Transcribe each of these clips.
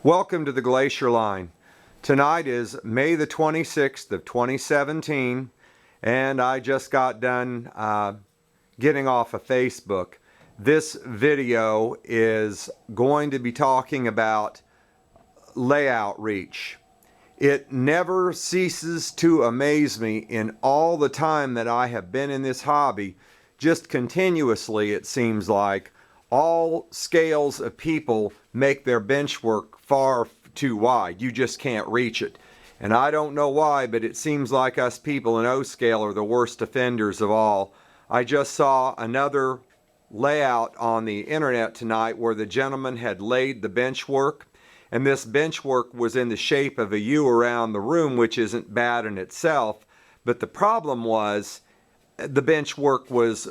Welcome to the Glacier Line. Tonight is May the 26th of 2017, and I just got done getting off of Facebook. This video is going to be talking about layout reach. It never ceases to amaze me in all the time that I have been in this hobby, just continuously it seems like, all scales of people make their bench work far too wide. You just can't reach it. And I don't know why, but it seems like us people in O scale are the worst offenders of all. I just saw another layout on the internet tonight where the gentleman had laid the bench work, and this bench work was in the shape of a U around the room, which isn't bad in itself, but the problem was the bench work was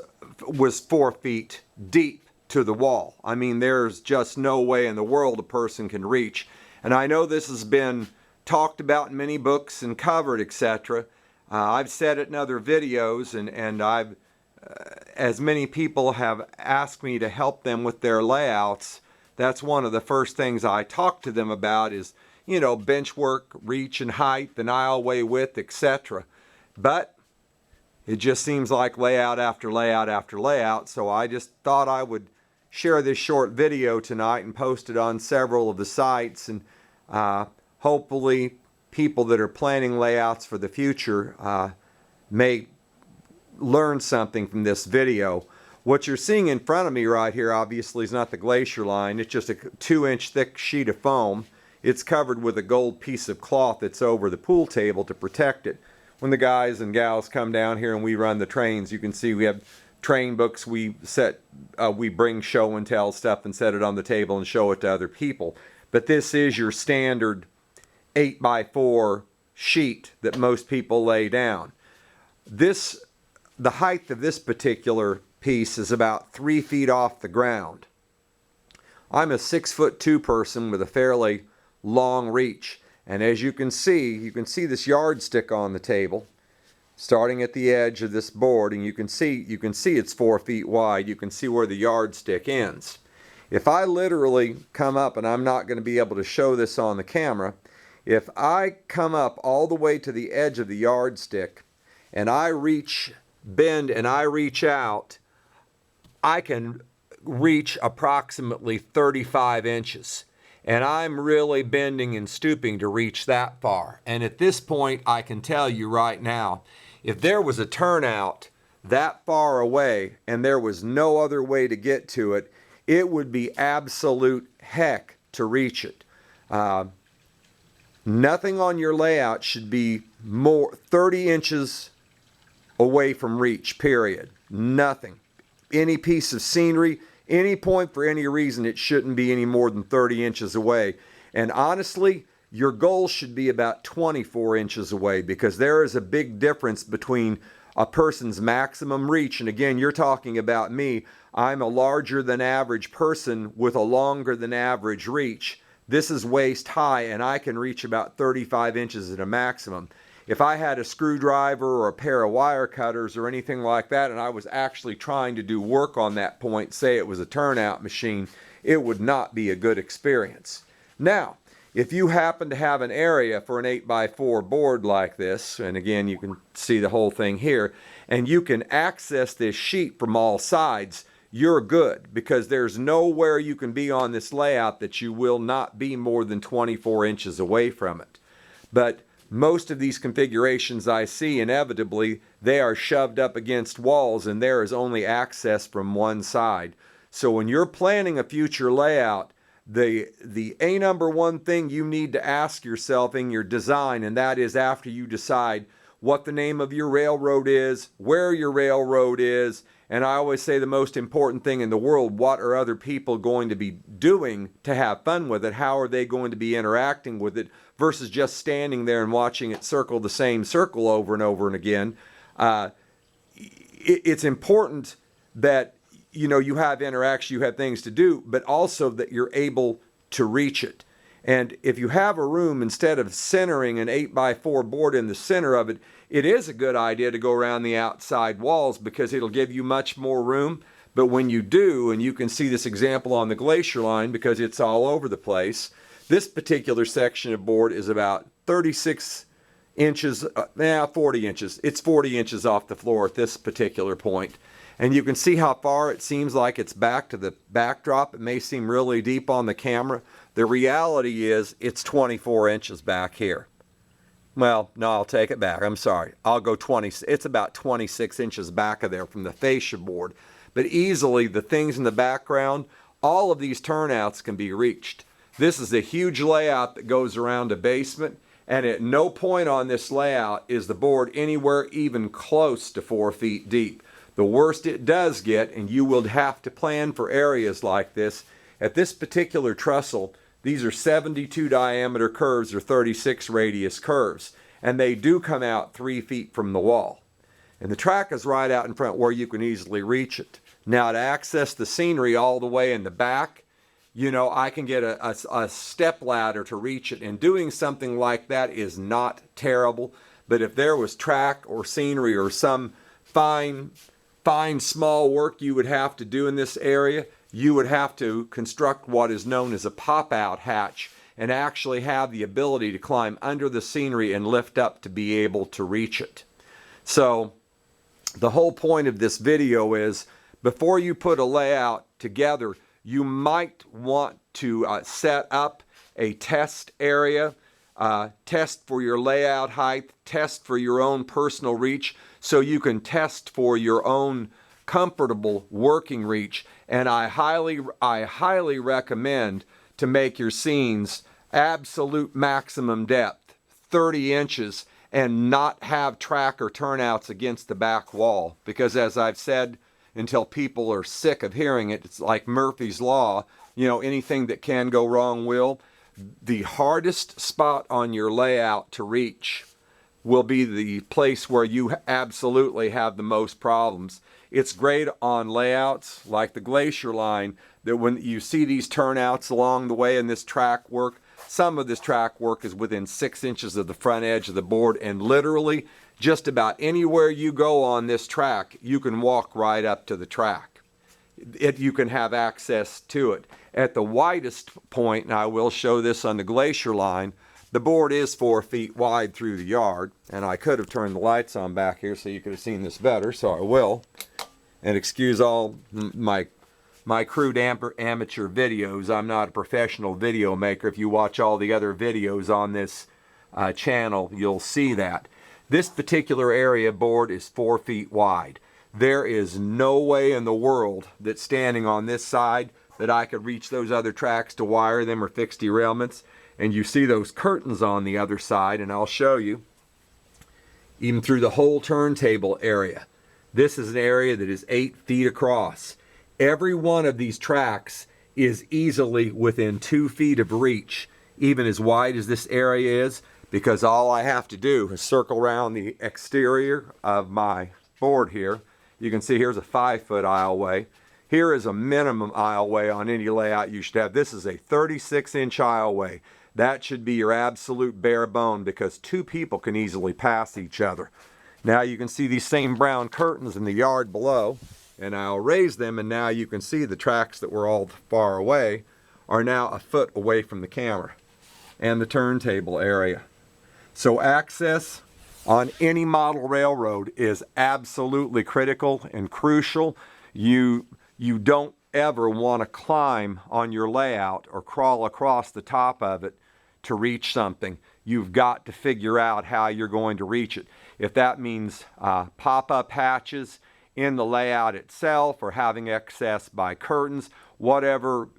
4 feet deep to the wall. I mean, there's just no way in the world a person can reach. And I know this has been talked about in many books and covered, etc. I've said it in other videos, and I've, as many people have asked me to help them with their layouts, that's one of the first things I talk to them about is, you know, bench work, reach and height, the aisleway width, etc. But it just seems like layout after layout after layout, so I just thought I would share this short video tonight and post it on several of the sites, and hopefully people that are planning layouts for the future may learn something from this video. What you're seeing in front of me right here obviously is not the Glacier Line. It's just a 2-inch thick sheet of foam. It's covered with a gold piece of cloth that's over the pool table to protect it. When the guys and gals come down here and we run the trains, you can see we have train books. We bring show and tell stuff and set it on the table and show it to other people. But this is your standard 8x4 sheet that most people lay down. The height of this particular piece is about 3 feet off the ground. I'm a 6'2" person with a fairly long reach, and as you can see this yardstick on the table starting at the edge of this board, and you can see it's 4 feet wide. You can see where the yardstick ends. If I literally come up, and I'm not going to be able to show this on the camera, if I come up all the way to the edge of the yardstick and I bend and I reach out, I can reach approximately 35 inches. And I'm really bending and stooping to reach that far. And at this point, I can tell you right now, if there was a turnout that far away and there was no other way to get to it, it would be absolute heck to reach it. Nothing on your layout should be more 30 inches away from reach, period. Nothing. Any piece of scenery, any point for any reason, it shouldn't be any more than 30 inches away. And honestly, your goal should be about 24 inches away, because there is a big difference between a person's maximum reach. And again, you're talking about me. I'm a larger than average person with a longer than average reach. This is waist high, and I can reach about 35 inches at a maximum. If I had a screwdriver or a pair of wire cutters or anything like that, and I was actually trying to do work on that point, say it was a turnout machine, it would not be a good experience. Now, if you happen to have an area for an 8x4 board like this, and again you can see the whole thing here, and you can access this sheet from all sides, you're good, because there's nowhere you can be on this layout that you will not be more than 24 inches away from it. But most of these configurations I see, inevitably, they are shoved up against walls and there is only access from one side. So when you're planning a future layout, the number one thing you need to ask yourself in your design, and that is after you decide what the name of your railroad is, where your railroad is, and I always say the most important thing in the world, what are other people going to be doing to have fun with it? How are they going to be interacting with it versus just standing there and watching it circle the same circle over and over and again? It's important that you have interaction, you have things to do, but also that you're able to reach it. And if you have a room, instead of centering an 8x4 board in the center of it, it is a good idea to go around the outside walls, because it'll give you much more room. But when you do, and you can see this example on the Glacier Line because it's all over the place, This particular section of board is about 36 inches, 40 inches. It's 40 inches off the floor at this particular point. And you can see how far it seems like it's back to the backdrop. It may seem really deep on the camera. The reality is it's 24 inches back here. Well, no, I'll take it back. I'm sorry. I'll go 20. It's about 26 inches back of there from the fascia board. But easily, the things in the background, all of these turnouts can be reached. This is a huge layout that goes around a basement, and at no point on this layout is the board anywhere even close to 4 feet deep. The worst it does get, and you will have to plan for areas like this, at this particular trestle, these are 72 diameter curves or 36 radius curves, and they do come out 3 feet from the wall. And the track is right out in front where you can easily reach it. Now, to access the scenery all the way in the back, you know, I can get a step ladder to reach it, and doing something like that is not terrible. But if there was track or scenery or some fine small work you would have to do in this area, you would have to construct what is known as a pop-out hatch and actually have the ability to climb under the scenery and lift up to be able to reach it. So the whole point of this video is, before you put a layout together, you might want to set up a test area, test for your layout height, test for your own personal reach, so you can test for your own comfortable working reach. And I highly recommend to make your scenes absolute maximum depth, 30 inches, and not have track or turnouts against the back wall. Because as I've said, until people are sick of hearing it, it's like Murphy's Law, you know, anything that can go wrong will. The hardest spot on your layout to reach will be the place where you absolutely have the most problems. It's great on layouts like the Glacier Line, that when you see these turnouts along the way in this track work, some of this track work is within 6 inches of the front edge of the board, and literally just about anywhere you go on this track, you can walk right up to the track. You can have access to it. At the widest point, and I will show this on the Glacier Line, the board is 4 feet wide through the yard, and I could have turned the lights on back here so you could have seen this better, so I will. And excuse all my crude amateur videos. I'm not a professional video maker. If you watch all the other videos on this channel, you'll see that. This particular area board is 4 feet wide. There is no way in the world that standing on this side that I could reach those other tracks to wire them or fix derailments. And you see those curtains on the other side, and I'll show you, even through the whole turntable area. This is an area that is 8 feet across. Every one of these tracks is easily within 2 feet of reach, even as wide as this area is, because all I have to do is circle around the exterior of my board here. You can see here's a 5-foot aisleway. Here is a minimum aisleway on any layout you should have. This is a 36-inch aisleway. That should be your absolute bare bone, because 2 people can easily pass each other. Now you can see these same brown curtains in the yard below, and I'll raise them, and now you can see the tracks that were all far away are now a foot away from the camera and the turntable area. So access on any model railroad is absolutely critical and crucial. You don't ever want to climb on your layout or crawl across the top of it to reach something. You've got to figure out how you're going to reach it. If that means pop-up hatches in the layout itself, or having access by curtains, whatever,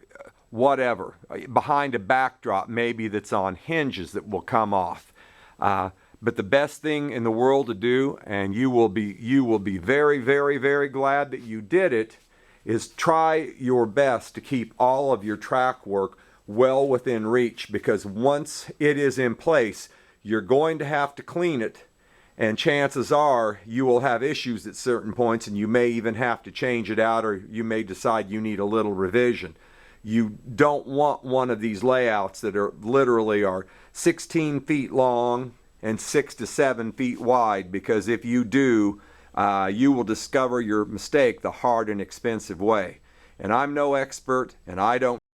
behind a backdrop maybe that's on hinges that will come off. But the best thing in the world to do, and you will be very, very, very glad that you did it, is try your best to keep all of your track work well within reach, because once it is in place, you're going to have to clean it, and chances are you will have issues at certain points, and you may even have to change it out, or you may decide you need a little revision. You don't want one of these layouts that are literally 16 feet long and 6 to 7 feet wide, because if you do, you will discover your mistake the hard and expensive way. And I'm no expert, and I don't